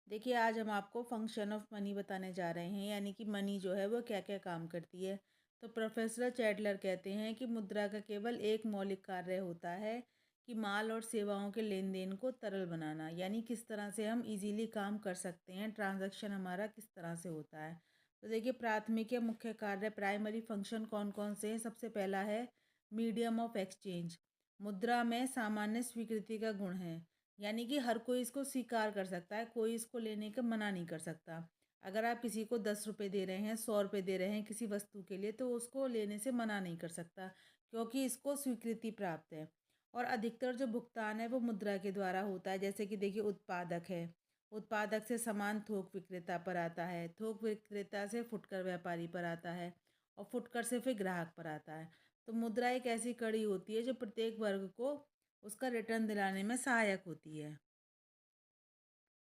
देखिए, आज हम आपको फंक्शन ऑफ मनी बताने जा रहे हैं, यानी कि मनी जो है वो क्या-क्या काम करती है। तो प्रोफेसर चैडलर कहते हैं कि मुद्रा का केवल एक मौलिक कार्य होता है कि माल और सेवाओं के लेन-देन को तरल बनाना, यानी किस तरह से हम इजीली काम कर सकते हैं, ट्रांज़ैक्शन हमारा किस तरह से होता है। तो देखिए, प्राथमिक या मुख्य कार्य प्राइमरी फंक्शन कौन-कौन से हैं? सबसे पहला है मीडियम ऑफ एक्सचेंज। मुद्रा में सामान्य स्वीकृति का गुण है। यानी कि हर कोई इसको स्वीकार कर सकता है, कोई इसको लेने का मना नहीं कर सकता। अगर आप किसी को 10 रुपये दे रहे हैं, 100 रुपये दे रहे हैं किसी वस्तु के लिए, तो उसको लेने से मना नहीं कर सकता, क्योंकि इसको स्वीकृति प्राप्त है। और अधिकतर जो भुगतान है वो मुद्रा के द्वारा होता है। जैसे कि देखिए, उत्पादक है, उत्पादक से सामान थोक विक्रेता पर आता है, थोक विक्रेता से फुटकर व्यापारी पर आता है, और फुटकर से फिर ग्राहक पर आता है। तो मुद्रा एक ऐसी कड़ी होती है जो प्रत्येक वर्ग को उसका रिटर्न दिलाने में सहायक होती है।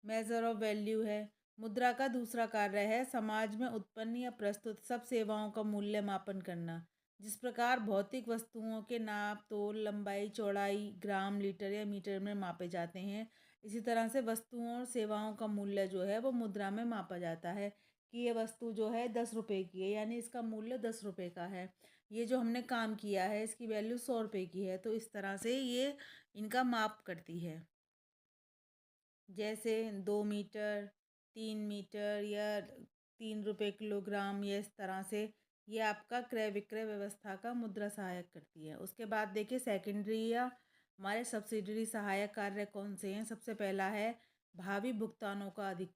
मेजर ऑफ वैल्यू है। मुद्रा का दूसरा कार्य है समाज में उत्पन्न या प्रस्तुत सब सेवाओं का मूल्य मापन करना। जिस प्रकार भौतिक वस्तुओं के नाप तोल लंबाई चौड़ाई ग्राम लीटर या मीटर में मापे जाते हैं, इसी तरह से वस्तुओं और सेवाओं का मूल्य जो है वो मुद्रा में मापा जाता है कि ये वस्तु जो है 10 रुपये की है, यानी इसका मूल्य 10 रुपये का है। ये जो हमने काम किया है इसकी वैल्यू 100 रुपये की है, तो इस तरह से ये इनका माप करती है। जैसे 2 मीटर, 3 मीटर या 3 रुपये किलोग्राम, या इस तरह से ये आपका क्रय विक्रय व्यवस्था का मुद्रा सहायक करती है। उसके बाद देखिए, सेकेंडरी या हमारे सब्सिडरी सहायक कार्य कौन से हैं। सबसे पहला है भावी भुगतानों का अधिक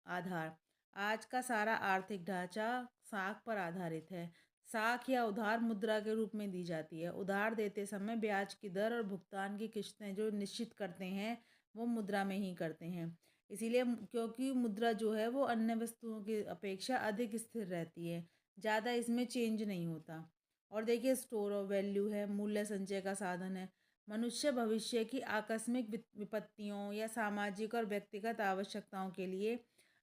आधार। आज का सारा आर्थिक ढांचा साख पर आधारित है। साख या उधार मुद्रा के रूप में दी जाती है। उधार देते समय ब्याज की दर और भुगतान की किस्तें जो निश्चित करते हैं वो मुद्रा में ही करते हैं। इसीलिए क्योंकि मुद्रा जो है वो अन्य वस्तुओं की अपेक्षा अधिक स्थिर रहती है, ज़्यादा इसमें चेंज नहीं होता। और देखिए, स्टोर ऑफ वैल्यू है, मूल्य संचय का साधन है। मनुष्य भविष्य की आकस्मिक विपत्तियों या सामाजिक और व्यक्तिगत आवश्यकताओं के लिए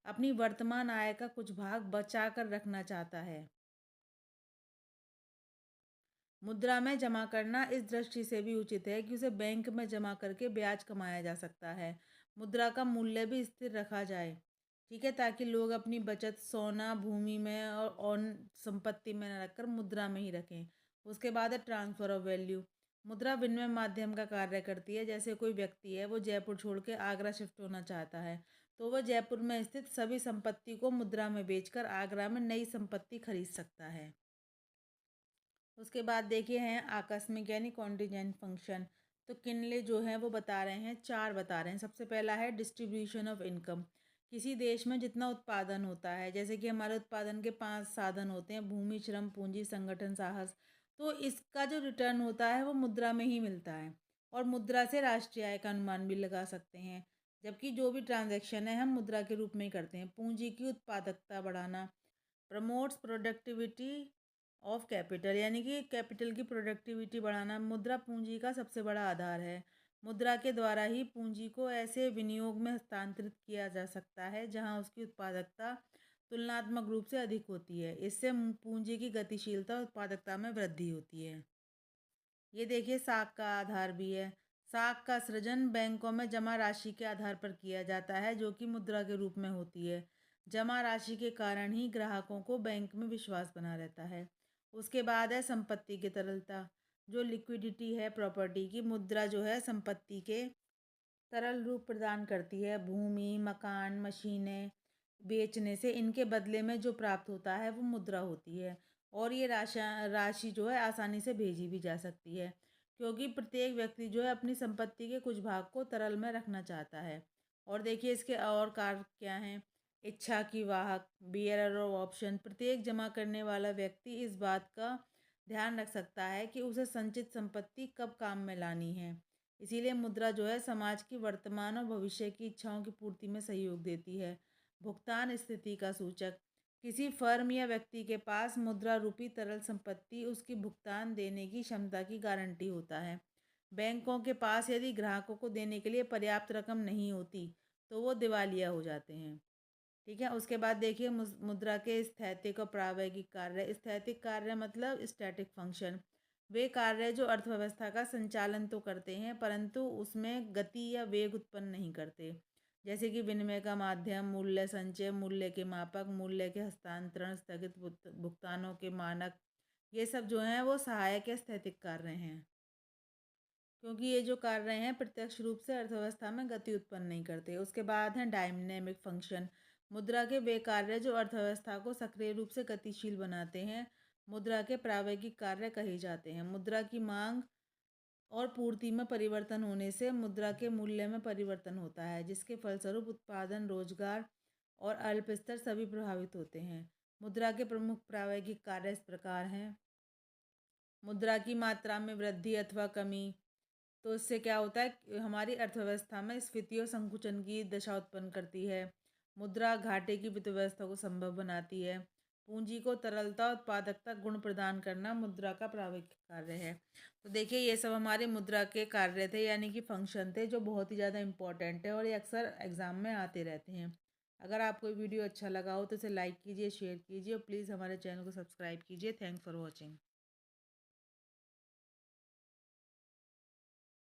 अपनी वर्तमान आय का कुछ भाग बचा कर रखना चाहता है। मुद्रा में जमा करना इस दृष्टि से भी उचित है कि उसे बैंक में जमा करके ब्याज कमाया जा सकता है। मुद्रा का मूल्य भी स्थिर रखा जाए, ठीक है, ताकि लोग अपनी बचत सोना भूमि में और संपत्ति में न रखकर मुद्रा में ही रखें। उसके बाद है ट्रांसफर ऑफ वैल्यू। मुद्रा विनिमय माध्यम का कार्य करती है। जैसे कोई व्यक्ति है वो जयपुर छोड़ के आगरा शिफ्ट होना चाहता है, तो वह जयपुर में स्थित सभी संपत्ति को मुद्रा में बेचकर आगरा में नई संपत्ति खरीद सकता है। उसके बाद देखिए हैं आकस्मिक यानी कॉन्टीजेंट फंक्शन। तो किनले जो हैं वो बता रहे हैं, चार बता रहे हैं। सबसे पहला है डिस्ट्रीब्यूशन ऑफ इनकम। किसी देश में जितना उत्पादन होता है, जैसे कि हमारे उत्पादन के 5 साधन होते हैं, भूमि श्रम पूंजी संगठन साहस, तो इसका जो रिटर्न होता है वो मुद्रा में ही मिलता है। और मुद्रा से राष्ट्रीय आय का अनुमान भी लगा सकते हैं। जबकि जो भी ट्रांजैक्शन है हम मुद्रा के रूप में ही करते हैं। पूंजी की उत्पादकता बढ़ाना, प्रमोट्स प्रोडक्टिविटी ऑफ कैपिटल, यानी कि कैपिटल की प्रोडक्टिविटी बढ़ाना मुद्रा पूंजी का सबसे बड़ा आधार है। मुद्रा के द्वारा ही पूंजी को ऐसे विनियोग में हस्तांतरित किया जा सकता है जहां उसकी उत्पादकता तुलनात्मक रूप से अधिक होती है। इससे पूंजी की गतिशीलता और उत्पादकता में वृद्धि होती है। ये देखिए, साख का आधार भी है। साख का सृजन बैंकों में जमा राशि के आधार पर किया जाता है, जो कि मुद्रा के रूप में होती है। जमा राशि के कारण ही ग्राहकों को बैंक में विश्वास बना रहता है। उसके बाद है संपत्ति की तरलता। जो लिक्विडिटी है प्रॉपर्टी की, मुद्रा जो है संपत्ति के तरल रूप प्रदान करती है। भूमि मकान मशीनें बेचने से इनके बदले में जो प्राप्त होता है वो मुद्रा होती है। और ये राशि जो है आसानी से भेजी भी जा सकती है, क्योंकि प्रत्येक व्यक्ति जो है अपनी संपत्ति के कुछ भाग को तरल में रखना चाहता है। और देखिए, इसके और कार्य क्या हैं। इच्छा की वाहक, बियरर ऑफ ऑप्शन। प्रत्येक जमा करने वाला व्यक्ति इस बात का ध्यान रख सकता है कि उसे संचित संपत्ति कब काम में लानी है। इसीलिए मुद्रा जो है समाज की वर्तमान और भविष्य की इच्छाओं की पूर्ति में सहयोग देती है। भुगतान स्थिति का सूचक। किसी फर्म या व्यक्ति के पास मुद्रा रूपी तरल संपत्ति उसकी भुगतान देने की क्षमता की गारंटी होता है। बैंकों के पास यदि ग्राहकों को देने के लिए पर्याप्त रकम नहीं होती तो वो दिवालिया हो जाते हैं, ठीक है। उसके बाद देखिए, मुद्रा के स्थैतिक और प्रावैगिक कार्य। स्थैतिक कार्य मतलब स्टैटिक फंक्शन। वे कार्य जो अर्थव्यवस्था का संचालन तो करते हैं परंतु उसमें गति या वेग उत्पन्न नहीं करते। जैसे कि विनिमय का माध्यम, मूल्य संचय, मूल्य के मापक, मूल्य के हस्तांतरण, स्थगित भुगतानों के मानक, ये सब जो हैं वो सहायक या स्थैतिक कार्य हैं, क्योंकि ये जो कार्य हैं प्रत्यक्ष रूप से अर्थव्यवस्था में गति उत्पन्न नहीं करते। उसके बाद हैं डायनेमिक फंक्शन। मुद्रा के वे कार्य जो अर्थव्यवस्था को सक्रिय रूप से गतिशील बनाते हैं, मुद्रा के प्रावेगिक कार्य कहे जाते हैं। मुद्रा की मांग और पूर्ति में परिवर्तन होने से मुद्रा के मूल्य में परिवर्तन होता है, जिसके फलस्वरूप उत्पादन, रोजगार और अल्प स्तर सभी प्रभावित होते हैं। मुद्रा के प्रमुख प्रावेगिक कार्य इस प्रकार हैं। मुद्रा की मात्रा में वृद्धि अथवा कमी, तो इससे क्या होता है कि हमारी अर्थव्यवस्था में स्फीति और संकुचन की दशा उत्पन्न करती है। मुद्रा घाटे की व्यवस्था को संभव बनाती है। पूंजी को तरलता, उत्पादकता, गुण प्रदान करना मुद्रा का प्राथमिक कार्य है। तो देखिए ये सब हमारे मुद्रा के कार्य थे, यानी कि फंक्शन थे, जो बहुत ही ज़्यादा इंपॉर्टेंट है और ये अक्सर एग्जाम में आते रहते हैं। अगर आपको वीडियो अच्छा लगा हो तो इसे लाइक कीजिए, शेयर कीजिए और प्लीज़ हमारे चैनल को सब्सक्राइब कीजिए। Thanks for watching.